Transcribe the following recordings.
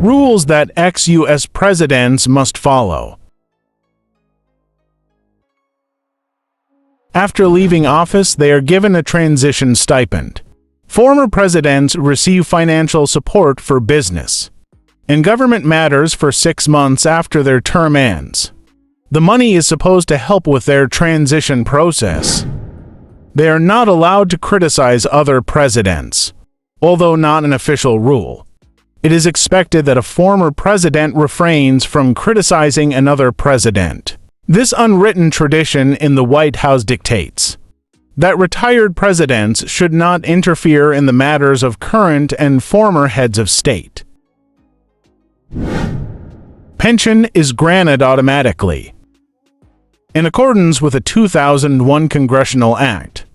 Rules that ex-U.S. presidents must follow. After leaving office, they are given a transition stipend. Former presidents receive financial support for business and government matters for 6 months after their term ends. The money is supposed to help with their transition process. They are not allowed to criticize other presidents, although not an official rule. It is expected that a former president refrains from criticizing another president. This unwritten tradition in the White House dictates that retired presidents should not interfere in the matters of current and former heads of state. Pension is granted automatically. In accordance with a 2001 congressional act,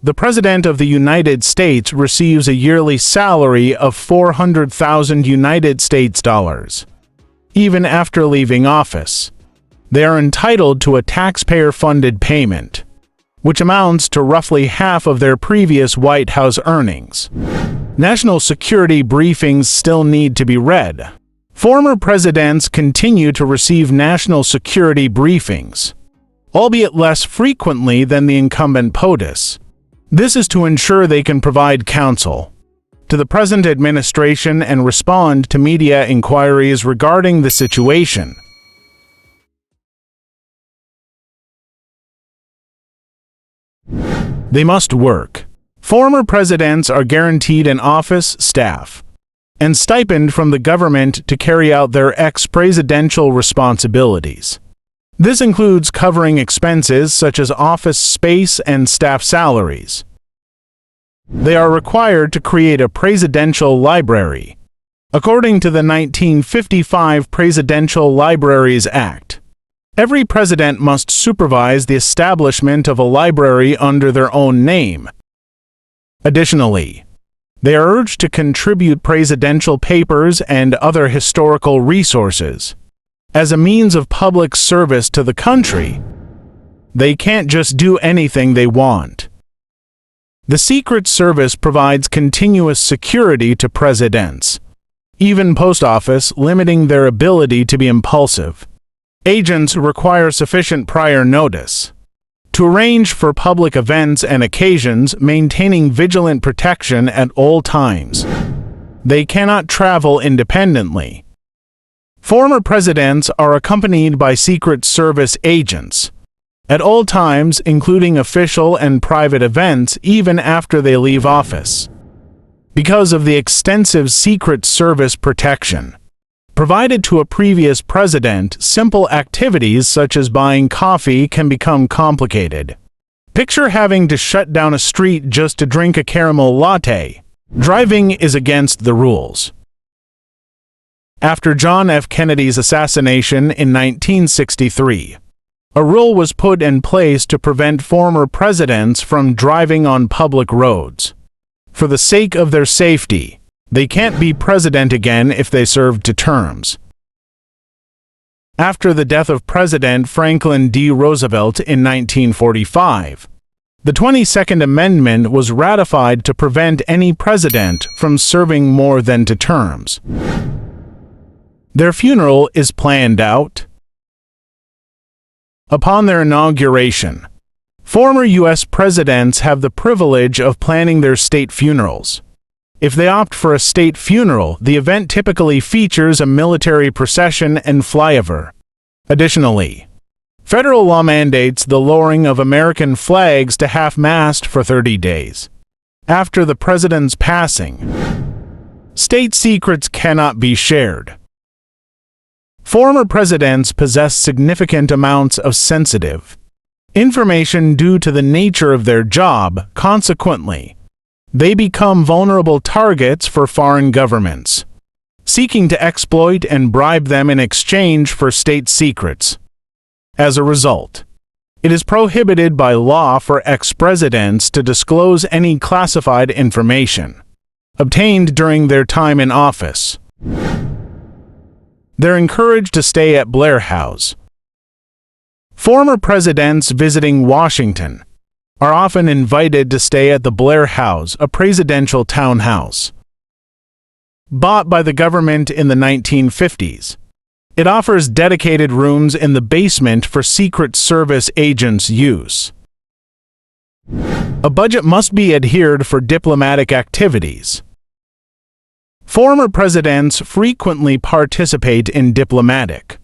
the President of the United States receives a yearly salary of $400,000 United States dollars. Even after leaving office, they are entitled to a taxpayer-funded payment, which amounts to roughly half of their previous White House earnings. National security briefings still need to be read. Former presidents continue to receive national security briefings, albeit less frequently than the incumbent POTUS. This is to ensure they can provide counsel to the present administration and respond to media inquiries regarding the situation. They must work. Former presidents are guaranteed an office, staff, and stipend from the government to carry out their ex-presidential responsibilities. This includes covering expenses such as office space and staff salaries. They are required to create a presidential library, according to the 1955 Presidential Libraries Act. Every president must supervise the establishment of a library under their own name. Additionally, they are urged to contribute presidential papers and other historical resources as a means of public service to the country. They can't just do anything they want. The Secret Service provides continuous security to presidents, even post office, limiting their ability to be impulsive. Agents require sufficient prior notice to arrange for public events and occasions, maintaining vigilant protection at all times. They cannot travel independently. Former presidents are accompanied by Secret Service agents at all times, including official and private events, even after they leave office. Because of the extensive Secret Service protection provided to a previous president, simple activities such as buying coffee can become complicated. Picture having to shut down a street just to drink a caramel latte. Driving is against the rules. After John F. Kennedy's assassination in 1963, a rule was put in place to prevent former presidents from driving on public roads. For the sake of their safety, they can't be president again if they served 2 terms. After the death of President Franklin D. Roosevelt in 1945, the 22nd Amendment was ratified to prevent any president from serving more than 2 terms. Their funeral is planned out. Upon their inauguration, former U.S. presidents have the privilege of planning their state funerals. If they opt for a state funeral, the event typically features a military procession and flyover. Additionally, federal law mandates the lowering of American flags to half-mast for 30 days. After the president's passing, state secrets cannot be shared. Former presidents possess significant amounts of sensitive information due to the nature of their job. Consequently, they become vulnerable targets for foreign governments seeking to exploit and bribe them in exchange for state secrets. As a result, it is prohibited by law for ex-presidents to disclose any classified information obtained during their time in office. They're encouraged to stay at Blair House. Former presidents visiting Washington are often invited to stay at the Blair House, a presidential townhouse. bought by the government in the 1950s. It offers dedicated rooms in the basement for Secret Service agents' use. A budget must be adhered for diplomatic activities. Former presidents frequently participate in diplomatic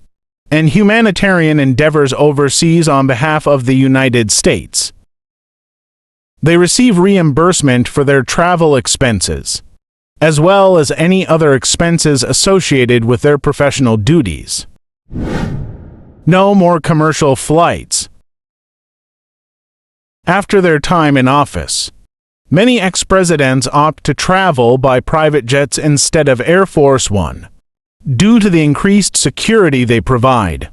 and humanitarian endeavors overseas on behalf of the United States. They receive reimbursement for their travel expenses, as well as any other expenses associated with their professional duties. No more commercial flights. After their time in office, many ex-presidents opt to travel by private jets instead of Air Force One, due to the increased security they provide.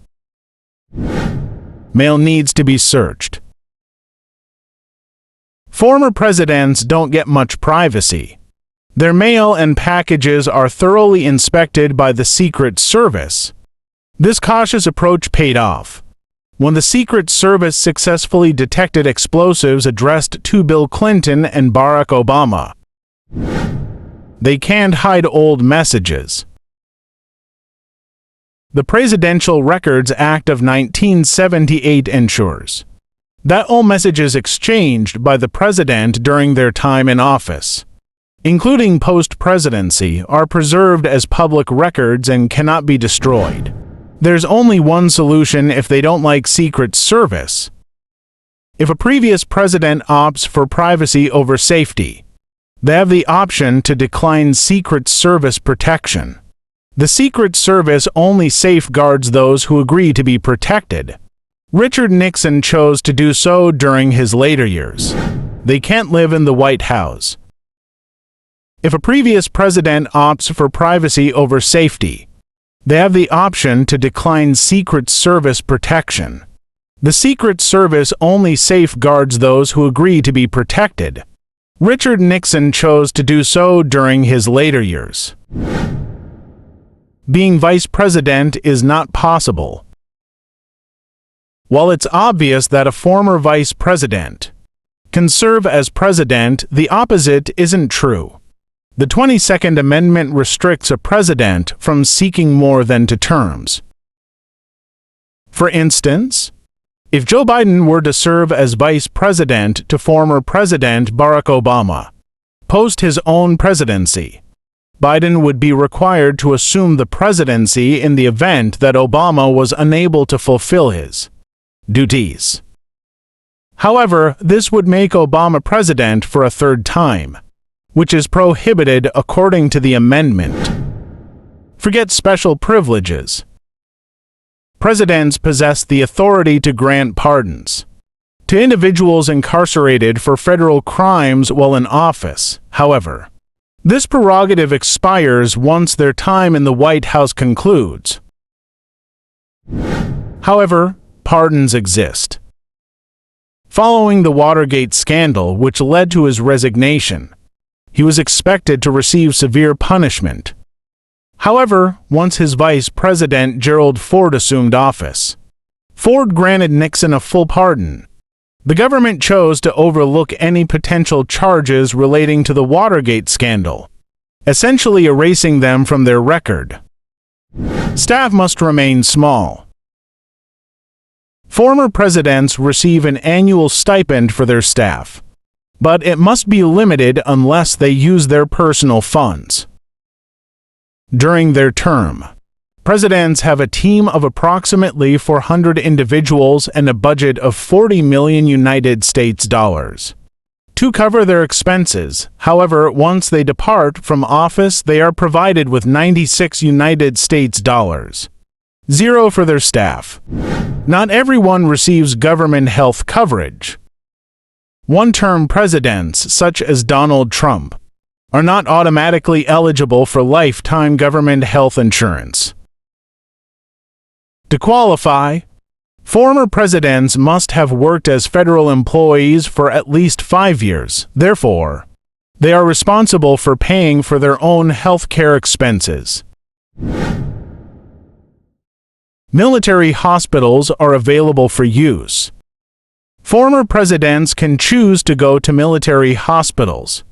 Mail needs to be searched. Former presidents don't get much privacy. Their mail and packages are thoroughly inspected by the Secret Service. This cautious approach paid off when the Secret Service successfully detected explosives addressed to Bill Clinton and Barack Obama. They can't hide old messages. The Presidential Records Act of 1978 ensures that all messages exchanged by the president during their time in office, including post-presidency, are preserved as public records and cannot be destroyed. There's only one solution if they don't like Secret Service. If a previous president opts for privacy over safety, they have the option to decline Secret Service protection. The Secret Service only safeguards those who agree to be protected. Richard Nixon chose to do so during his later years. They can't live in the White House. If a previous president opts for privacy over safety, they have the option to decline Secret Service protection. The Secret Service only safeguards those who agree to be protected. Richard Nixon chose to do so during his later years. Being vice president is not possible. While it's obvious that a former vice president can serve as president, the opposite isn't true. The 22nd Amendment restricts a president from seeking more than 2 terms. For instance, if Joe Biden were to serve as vice president to former President Barack Obama, post his own presidency, Biden would be required to assume the presidency in the event that Obama was unable to fulfill his duties. However, this would make Obama president for a 3rd time, which is prohibited according to the amendment. Forget special privileges. Presidents possess the authority to grant pardons to individuals incarcerated for federal crimes while in office. However, this prerogative expires once their time in the White House concludes. However, pardons exist. Following the Watergate scandal, which led to his resignation, he was expected to receive severe punishment. However, once his vice president Gerald Ford assumed office, Ford granted Nixon a full pardon. The government chose to overlook any potential charges relating to the Watergate scandal, essentially erasing them from their record. Staff must remain small. Former presidents receive an annual stipend for their staff, but it must be limited unless they use their personal funds. During their term, presidents have a team of approximately 400 individuals and a budget of $40 million United States dollars to cover their expenses. However, once they depart from office, they are provided with 96 United States dollars, zero for their staff. Not everyone receives government health coverage. One-term presidents, such as Donald Trump, are not automatically eligible for lifetime government health insurance. To qualify, former presidents must have worked as federal employees for at least 5 years. Therefore, they are responsible for paying for their own health care expenses. Military hospitals are available for use. Former presidents can choose to go to military hospitals.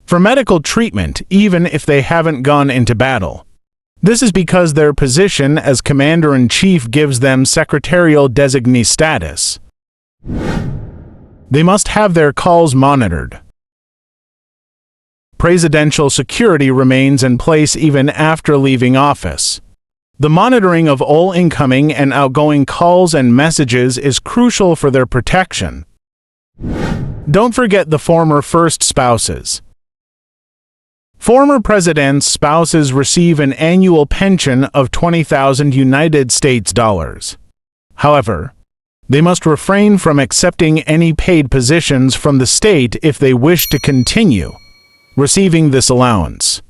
for medical treatment even if they haven't gone into battle. This is because their position as commander-in-chief gives them secretarial designee status. They must have their calls monitored. Presidential security remains in place even after leaving office. The monitoring of all incoming and outgoing calls and messages is crucial for their protection. Don't forget the former first spouses. Former presidents' spouses receive an annual pension of 20,000 United States dollars. However, they must refrain from accepting any paid positions from the state if they wish to continue receiving this allowance.